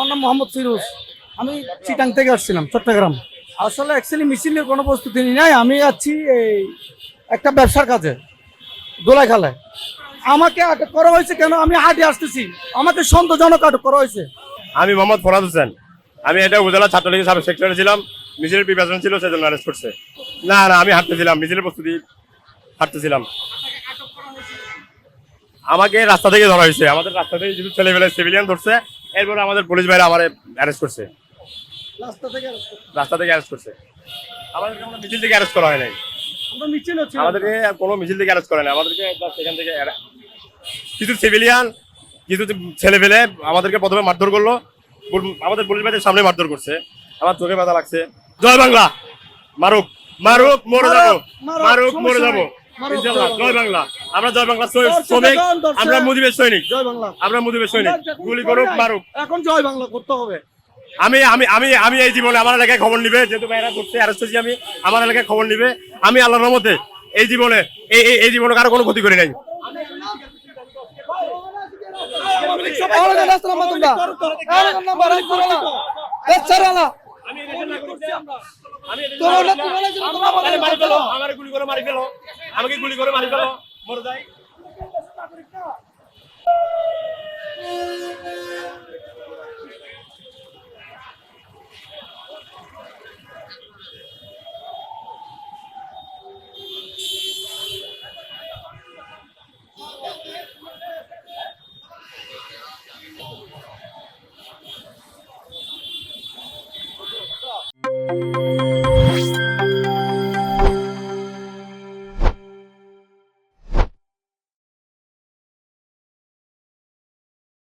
আমার নাম মোহাম্মদ ফিরোজ। আমি চিটাং থেকে আসছিলাম, চট্টগ্রাম। আসলে অ্যাকচুয়ালি মিছিলের কোনো প্রস্তুতি নাই, আমি যাচ্ছি এই একটা ব্যবসার কাজে দোলাই খেলায়। আমাকে আটক করা হয়েছে কেন? আমি হাটে আসতেছি, আমাকে সন্দেহজনক আটক করা হয়েছে। আমি মোহাম্মদ ফরাদ হোসেন। আমি এটা উপজেলা ছাত্রলীগের সাবেক সেক্রেটারি ছিলাম। মিছিলের প্রিপারেশন ছিল, সেজন্য অ্যারেস্ট করছে। না না, আমি হাঁটতেছিলাম, মিছিলের প্রস্তুতি হাঁটতেছিলাম। আমাকে রাস্তা থেকে ধরা হয়েছে, আমাদের রাস্তা থেকে কিছু ছেলেবেলা সিভিলিয়ান ধরছে, এরপরে আমাদের পুলিশ ভাইরা আমার অ্যারেস্ট করছে। রাস্তা থেকে অ্যারেস্ট করছে। আমাদেরকে কোনো মিছিল থেকে অ্যারেস্ট করা হয় নাই। আমরা মিছিল হচ্ছে, আমাদেরকে কোনো মিছিল থেকে অ্যারেস্ট করে নাই। আমাদেরকে সেখান থেকে কিছু সিভিলিয়ান, কিছু ছেলে পেলে আমাদেরকে প্রথমে মারধর করলো। আমাদের পুলিশ ভাইদের সামনে মারধর করছে, আমার চোখে ব্যথা লাগছে। জয় বাংলা, মারুক মারুক, মরে যাবো, মারুক মরে যাবো, ইনশাআল্লাহ। জয় বাংলা। আমরা জয় বাংলা শ্রমিক, আমরা মুজিবের সৈনিক। জয় বাংলা, আমরা মুজিবের সৈনিক। গুলি করুক, মারুক। এখন জয় বাংলা করতে হবে। আমি আমি আমি আমি এই জীবনে আমার এলাকায় খবর নিবে, যেহেতু ভাইরা করছে অ্যারেস্ট হয়েছি, আমি আমার এলাকায় খবর নিবে। আমি আল্লাহর রহমতে এই জীবনে এই জীবনে কারো কোনো ক্ষতি করি নাই। আমাকে গুলি করে মারি ফেলো, মরে যাই।